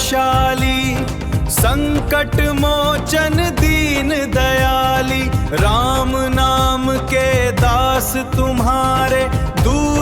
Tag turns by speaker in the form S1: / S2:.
S1: बलशाली, संकट मोचन दीन दयाली। राम नाम के दास तुम्हारे, दूर